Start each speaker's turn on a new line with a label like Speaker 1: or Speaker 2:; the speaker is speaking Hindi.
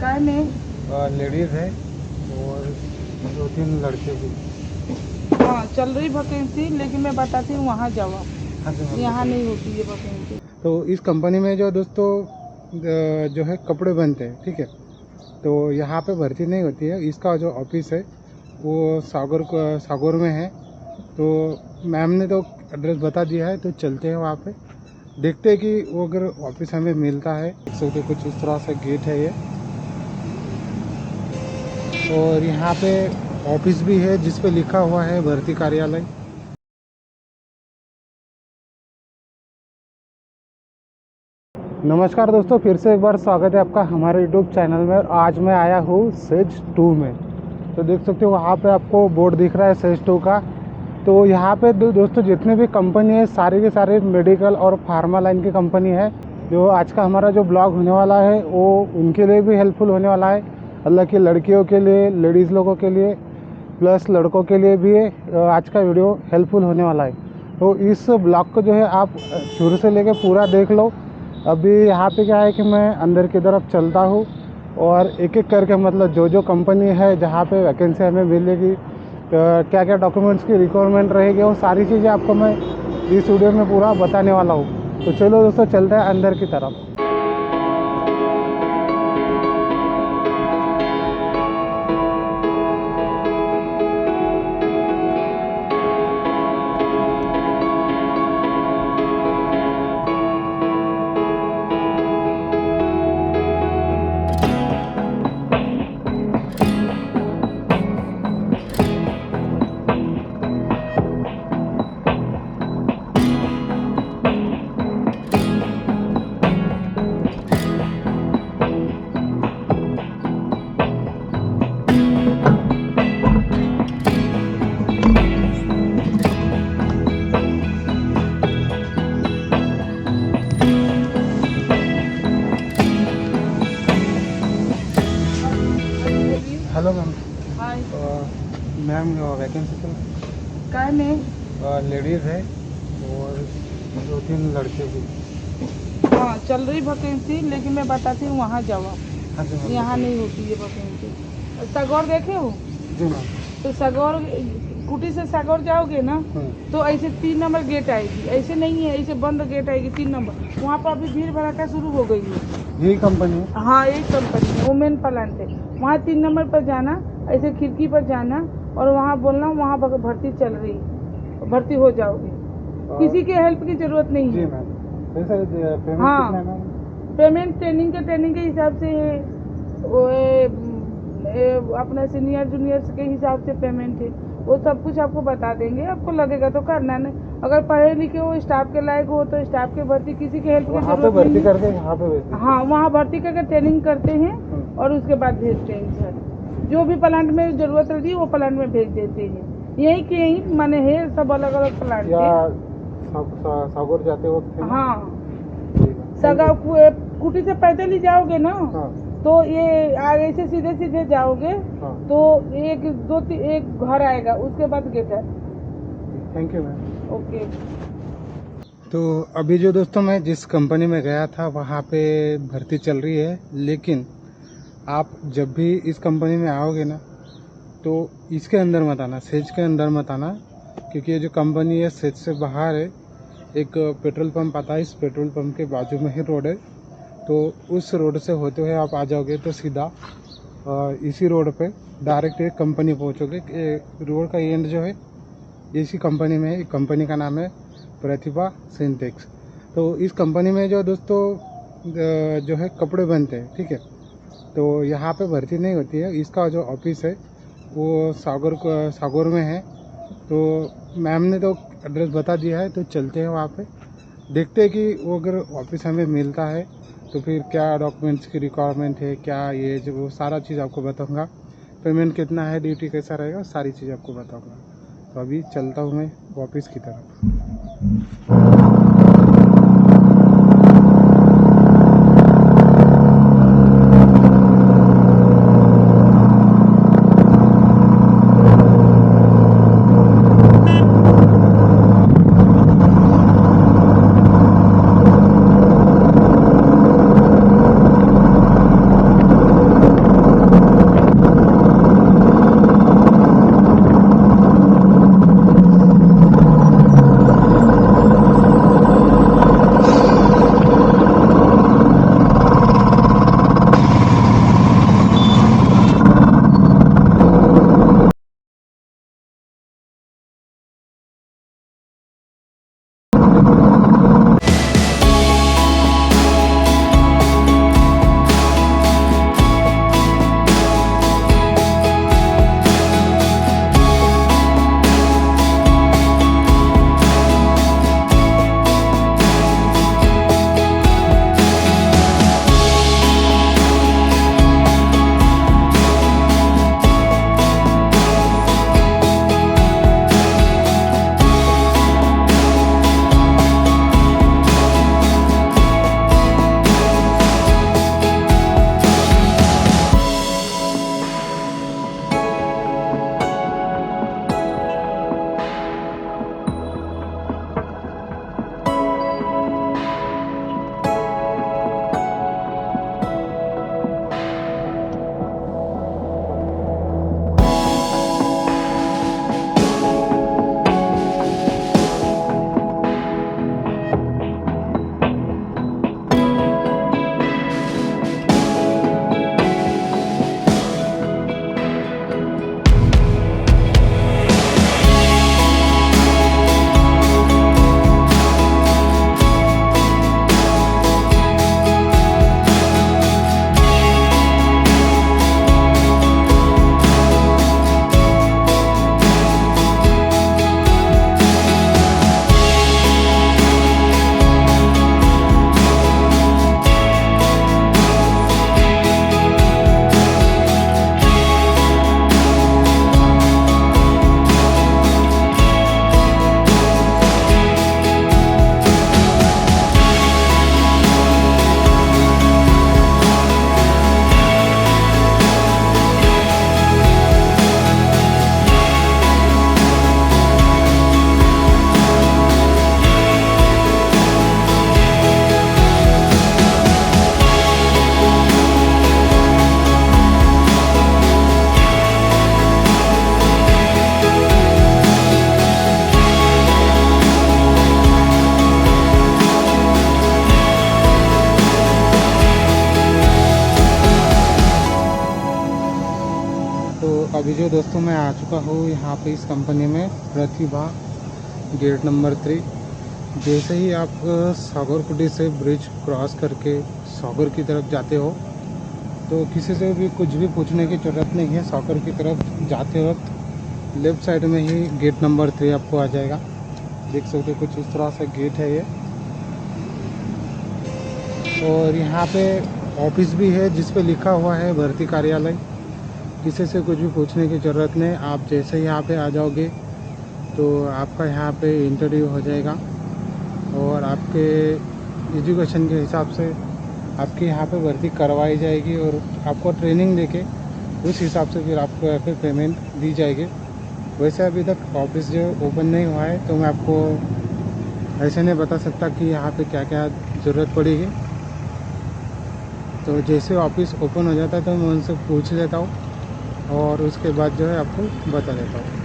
Speaker 1: काय में
Speaker 2: लेडीज़ है और 2-3 लड़के भी।
Speaker 1: हाँ चल रही वैकेंसी, लेकिन मैं बताती हूँ वहाँ जाओ आप।
Speaker 2: हाँ जी मैम,
Speaker 1: यहाँ
Speaker 2: बताइए।
Speaker 1: नहीं होती है वैकेंसी।
Speaker 2: तो इस कंपनी में जो दोस्तों जो है कपड़े बनते हैं, ठीक है। तो यहाँ पे भर्ती नहीं होती है। इसका जो ऑफिस है वो सागौर में है। तो मैम ने तो एड्रेस बता दिया है, तो चलते हैं वहाँ पे, देखते हैं कि वो अगर ऑफिस हमें मिलता है। देख सकते हैं कुछ इस तरह से गेट है ये, और यहाँ पे ऑफिस भी है जिस पे लिखा हुआ है भर्ती कार्यालय। नमस्कार दोस्तों, फिर से एक बार स्वागत है आपका हमारे यूट्यूब चैनल में। और आज मैं आया हूँ सेज 2 में। तो देख सकते हो वहाँ पे आपको बोर्ड दिख रहा है सेज 2 का। तो यहाँ पे दोस्तों जितने भी कंपनी है सारे के सारे मेडिकल और फार्मा लाइन की कंपनी है। जो आज का हमारा जो ब्लॉग होने वाला है वो उनके लिए भी हेल्पफुल होने वाला है, मतलब कि लड़कियों के लिए, लेडीज़ लोगों के लिए, प्लस लड़कों के लिए भी आज का वीडियो हेल्पफुल होने वाला है। तो इस ब्लॉग को जो है आप शुरू से लेकर पूरा देख लो। अभी यहाँ पे क्या है कि मैं अंदर की तरफ चलता हूँ और एक एक करके, मतलब जो जो कंपनी है जहाँ पे वैकेंसी हमें मिलेगी, क्या क्या डॉक्यूमेंट्स की रिक्वायरमेंट रहेगी, वो सारी चीज़ें आपको मैं इस वीडियो में पूरा बताने वाला हूँ। तो चलो दोस्तों चलते हैं अंदर की तरफ। Hello ma'am.
Speaker 1: Hi.
Speaker 2: Ma'am vacancy तो
Speaker 1: काय में
Speaker 2: लेडीज़ है और 2-3 लड़के भी।
Speaker 1: हाँ चल रही वैकेंसी, लेकिन मैं बताती हूँ वहाँ जाओ आप।
Speaker 2: हाँ जी मैम,
Speaker 1: यहाँ
Speaker 2: बताइए।
Speaker 1: नहीं होती है वैकेंसी। सागौर देखे हो?
Speaker 2: जी मैम।
Speaker 1: तो सागौर कुटी से सागौर जाओगे ना, तो ऐसे 3 नंबर गेट आएगी। ऐसे नहीं है, ऐसे बंद गेट आएगी 3 नंबर। वहाँ पर अभी भीड़ भड़ाका शुरू हो गई है।
Speaker 2: यही कंपनी है?
Speaker 1: हाँ एक कंपनी है, वुमेन प्लांट है। वहाँ 3 नंबर पर जाना, ऐसे खिड़की पर जाना और वहाँ बोलना वहाँ भर्ती चल रही है, भर्ती हो जाओगे। किसी के हेल्प की जरूरत नहीं
Speaker 2: जी
Speaker 1: है।
Speaker 2: मैम। वैसे पेमेंट
Speaker 1: हाँ।
Speaker 2: कितना है मैम?
Speaker 1: पेमेंट ट्रेनिंग के हिसाब से है। वो अपना सीनियर जूनियर्स के हिसाब से पेमेंट है। वो सब कुछ आपको बता देंगे, आपको लगेगा तो करना नहीं। अगर पढ़े लिखे हो, स्टाफ के लायक हो, तो स्टाफ के भर्ती किसी के हेल्प की
Speaker 2: वहाँ पे
Speaker 1: जरूरत
Speaker 2: भर्ती
Speaker 1: नहीं
Speaker 2: करके यहाँ पे भेजते हैं?
Speaker 1: है। हाँ वहाँ भर्ती करके ट्रेनिंग करते हैं और उसके बाद भेजते हैं सर। जो भी प्लांट में जरूरत रहती है वो प्लांट में भेज देते हैं। यही के यही माने है, सब अलग अलग प्लांट
Speaker 2: या
Speaker 1: के।
Speaker 2: सागौर जाते वक्त है ना?
Speaker 1: हाँ
Speaker 2: ठीक है।
Speaker 1: सगा कुटी से पैदल ही जाओगे ना,
Speaker 2: हाँ
Speaker 1: तो ये आगे से सीधे सीधे जाओगे
Speaker 2: हाँ।
Speaker 1: तो एक घर आएगा, उसके बाद गेट है।
Speaker 2: Thank you ma'am.
Speaker 1: ओके।
Speaker 2: तो अभी जो दोस्तों मैं जिस कंपनी में गया था वहाँ पे भर्ती चल रही है, लेकिन आप जब भी इस कंपनी में आओगे ना तो इसके अंदर मत आना, सेज के अंदर मत आना, क्योंकि ये जो कंपनी है सेज से बाहर है। एक पेट्रोल पंप आता है, इस पेट्रोल पंप के बाजू में ही रोड है। तो उस रोड से होते हुए आप आ जाओगे तो सीधा इसी रोड पे डायरेक्ट एक कंपनी पहुंचोगे। रोड का एंड जो है इसी कंपनी में है। एक कंपनी का नाम है प्रतिभा सिंटेक्स। तो इस कंपनी में जो दोस्तों जो है कपड़े बनते हैं, ठीक है। तो यहाँ पे भर्ती नहीं होती है। इसका जो ऑफिस है वो सागौर में है। तो मैम ने तो एड्रेस बता दिया है, तो चलते हैं वहाँ पे, देखते हैं कि वो अगर ऑफिस हमें मिलता है तो फिर क्या डॉक्यूमेंट्स की रिक्वायरमेंट है, क्या ये जो वो सारा चीज़ आपको बताऊंगा। पेमेंट कितना है, ड्यूटी कैसा रहेगा, सारी चीज़ आपको बताऊंगा। तो अभी चलता हूँ मैं ऑफिस की तरफ। अभी जो दोस्तों मैं आ चुका हूँ यहाँ पे इस कंपनी में, प्रतिभा, गेट नंबर 3। जैसे ही आप सागरकुटी से ब्रिज क्रॉस करके सागर की तरफ जाते हो तो किसी से भी कुछ भी पूछने की ज़रूरत नहीं है। सागर की तरफ जाते वक्त लेफ़्ट साइड में ही गेट नंबर 3 आपको आ जाएगा। देख सकते हो कुछ इस तरह से गेट है ये। और यहाँ पे ऑफिस भी है जिस पे लिखा हुआ है भर्ती कार्यालय। किसी से कुछ भी पूछने की ज़रूरत नहीं। आप जैसे ही यहाँ पे आ जाओगे तो आपका यहाँ पे इंटरव्यू हो जाएगा और आपके एजुकेशन के हिसाब से आपकी यहाँ पे भर्ती करवाई जाएगी और आपको ट्रेनिंग देके उस हिसाब से फिर आपको यहाँ पे पेमेंट दी जाएगी। वैसे अभी तक ऑफिस जो ओपन नहीं हुआ है तो मैं आपको ऐसे नहीं बता सकता कि यहाँ पे क्या क्या ज़रूरत पड़ेगी। तो जैसे ऑफिस ओपन हो जाता है तो मैं उनसे पूछ लेता हूँ और उसके बाद जो है आपको बता देता हूँ।